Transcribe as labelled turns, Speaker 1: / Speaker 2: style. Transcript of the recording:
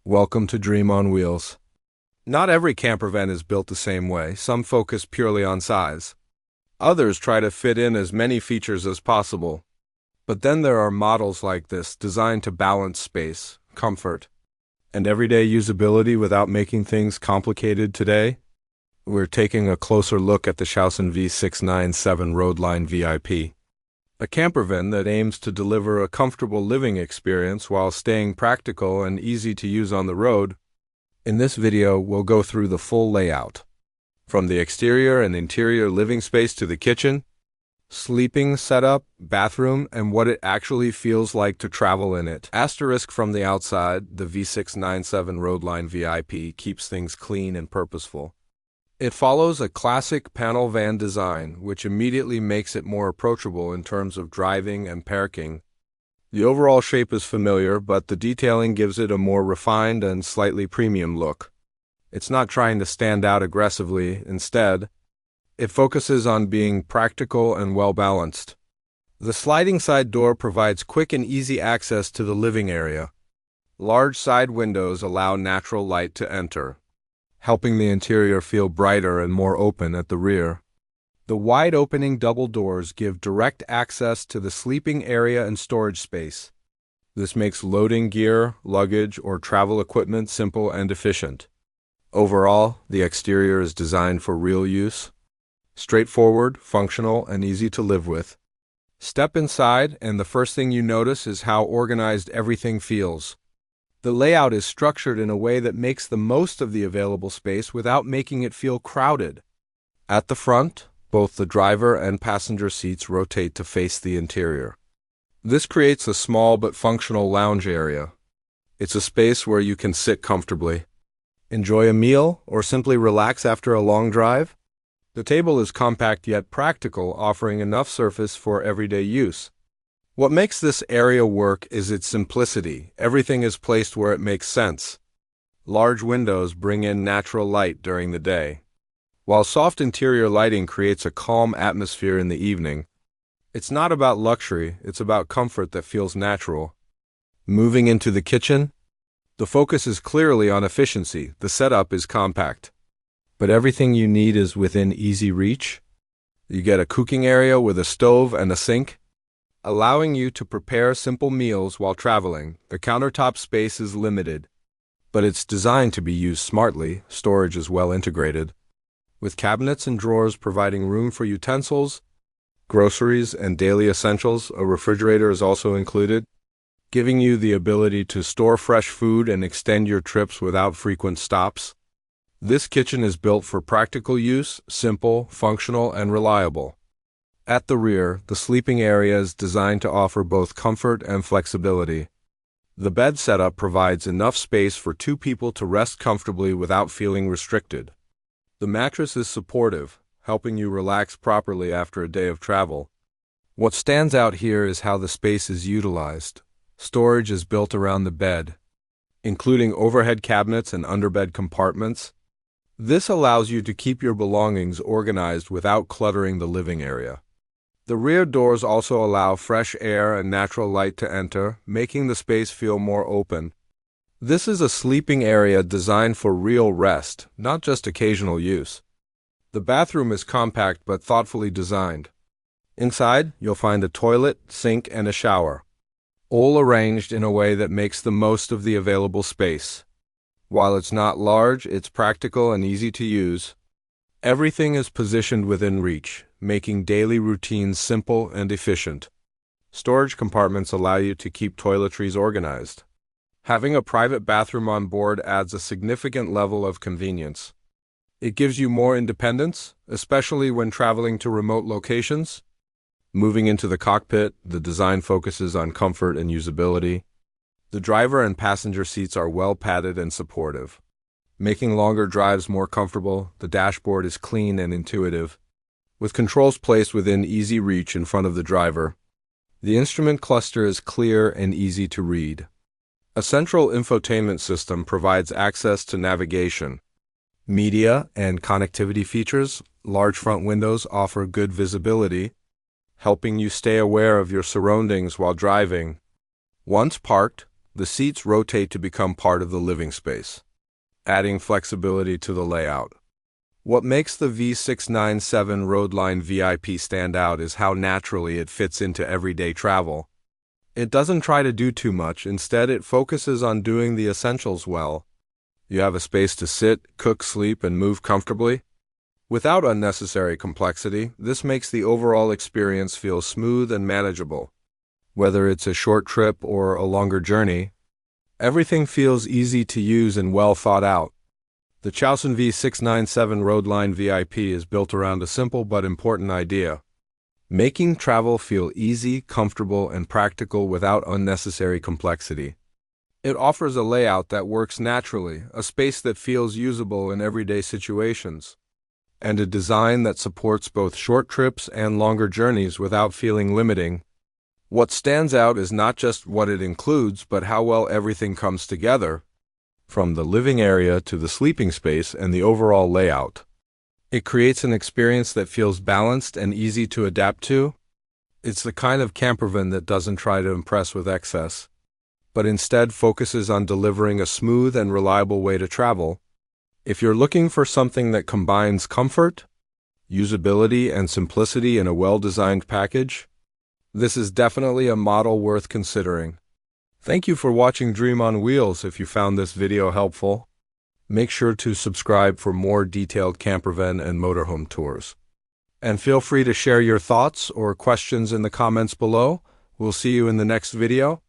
Speaker 1: Welcome to Dream on Wheels. Not every camper van is built the same way. Some focus purely on size. Others try to fit in as many features as possible. But then there are models like this, designed to balance space, comfort, and everyday usability without making things complicated. Today, we're taking a closer look at the Schausen V697 Roadline VIP. A camper van that aims to deliver a comfortable living experience while staying practical and easy to use on the road. In this video, we'll go through the full layout. From the exterior and interior living space to the kitchen, sleeping setup, bathroom, and what it actually feels like to travel in it. Asterisk from the outside, the V697 Roadline VIP keeps things clean and purposeful. It follows a classic panel van design, which immediately makes it more approachable in terms of driving and parking. The overall shape is familiar, but the detailing gives it a more refined and slightly premium look. It's not trying to stand out aggressively. Instead, it focuses on being practical and well-balanced. The sliding side door provides quick and easy access to the living area. Large side windows allow natural light to enter, helping the interior feel brighter and more open at the rear. The wide-opening double doors give direct access to the sleeping area and storage space. This makes loading gear, luggage, or travel equipment simple and efficient. Overall, the exterior is designed for real use. Straightforward, functional, and easy to live with. Step inside, and the first thing you notice is how organized everything feels. The layout is structured in a way that makes the most of the available space without making it feel crowded. At the front, both the driver and passenger seats rotate to face the interior. This creates a small but functional lounge area. It's a space where you can sit comfortably, enjoy a meal, or simply relax after a long drive. The table is compact yet practical, offering enough surface for everyday use. What makes this area work is its simplicity. Everything is placed where it makes sense. Large windows bring in natural light during the day, while soft interior lighting creates a calm atmosphere in the evening. It's not about luxury, it's about comfort that feels natural. Moving into the kitchen, the focus is clearly on efficiency. The setup is compact, but everything you need is within easy reach. You get a cooking area with a stove and a sink, allowing you to prepare simple meals while traveling. The countertop space is limited, but it's designed to be used smartly. Storage is well integrated, with cabinets and drawers providing room for utensils, groceries, and daily essentials. A refrigerator is also included, giving you the ability to store fresh food and extend your trips without frequent stops. This kitchen is built for practical use, simple, functional, and reliable. At the rear, the sleeping area is designed to offer both comfort and flexibility. The bed setup provides enough space for two people to rest comfortably without feeling restricted. The mattress is supportive, helping you relax properly after a day of travel. What stands out here is how the space is utilized. Storage is built around the bed, including overhead cabinets and underbed compartments. This allows you to keep your belongings organized without cluttering the living area. The rear doors also allow fresh air and natural light to enter, making the space feel more open. This is a sleeping area designed for real rest, not just occasional use. The bathroom is compact but thoughtfully designed. Inside, you'll find a toilet, sink, and a shower, all arranged in a way that makes the most of the available space. While it's not large, it's practical and easy to use. Everything is positioned within reach, making daily routines simple and efficient. Storage compartments allow you to keep toiletries organized. Having a private bathroom on board adds a significant level of convenience. It gives you more independence, especially when traveling to remote locations. Moving into the cockpit, the design focuses on comfort and usability. The driver and passenger seats are well padded and supportive, making longer drives more comfortable. The dashboard is clean and intuitive, with controls placed within easy reach in front of the driver. The instrument cluster is clear and easy to read. A central infotainment system provides access to navigation, media, and connectivity features. Large front windows offer good visibility, helping you stay aware of your surroundings while driving. Once parked, The seats rotate to become part of the living space, adding flexibility to the layout. What makes the V697 Roadline VIP stand out is how naturally it fits into everyday travel. It doesn't try to do too much, instead it focuses on doing the essentials well. You have a space to sit, cook, sleep, and move comfortably. Without unnecessary complexity, this makes the overall experience feel smooth and manageable. Whether it's a short trip or a longer journey, everything feels easy to use and well thought out. The Chosun V697 Roadline VIP is built around a simple but important idea: making travel feel easy, comfortable, and practical without unnecessary complexity. It offers a layout that works naturally, a space that feels usable in everyday situations, and a design that supports both short trips and longer journeys without feeling limiting. What stands out is not just what it includes, but how well everything comes together, from the living area to the sleeping space and the overall layout. It creates an experience that feels balanced and easy to adapt to. It's the kind of campervan that doesn't try to impress with excess, but instead focuses on delivering a smooth and reliable way to travel. If you're looking for something that combines comfort, usability, and simplicity in a well-designed package, this is definitely a model worth considering. Thank you for watching Dream on Wheels. If you found this video helpful, make sure to subscribe for more detailed campervan and motorhome tours. And feel free to share your thoughts or questions in the comments below. We'll see you in the next video.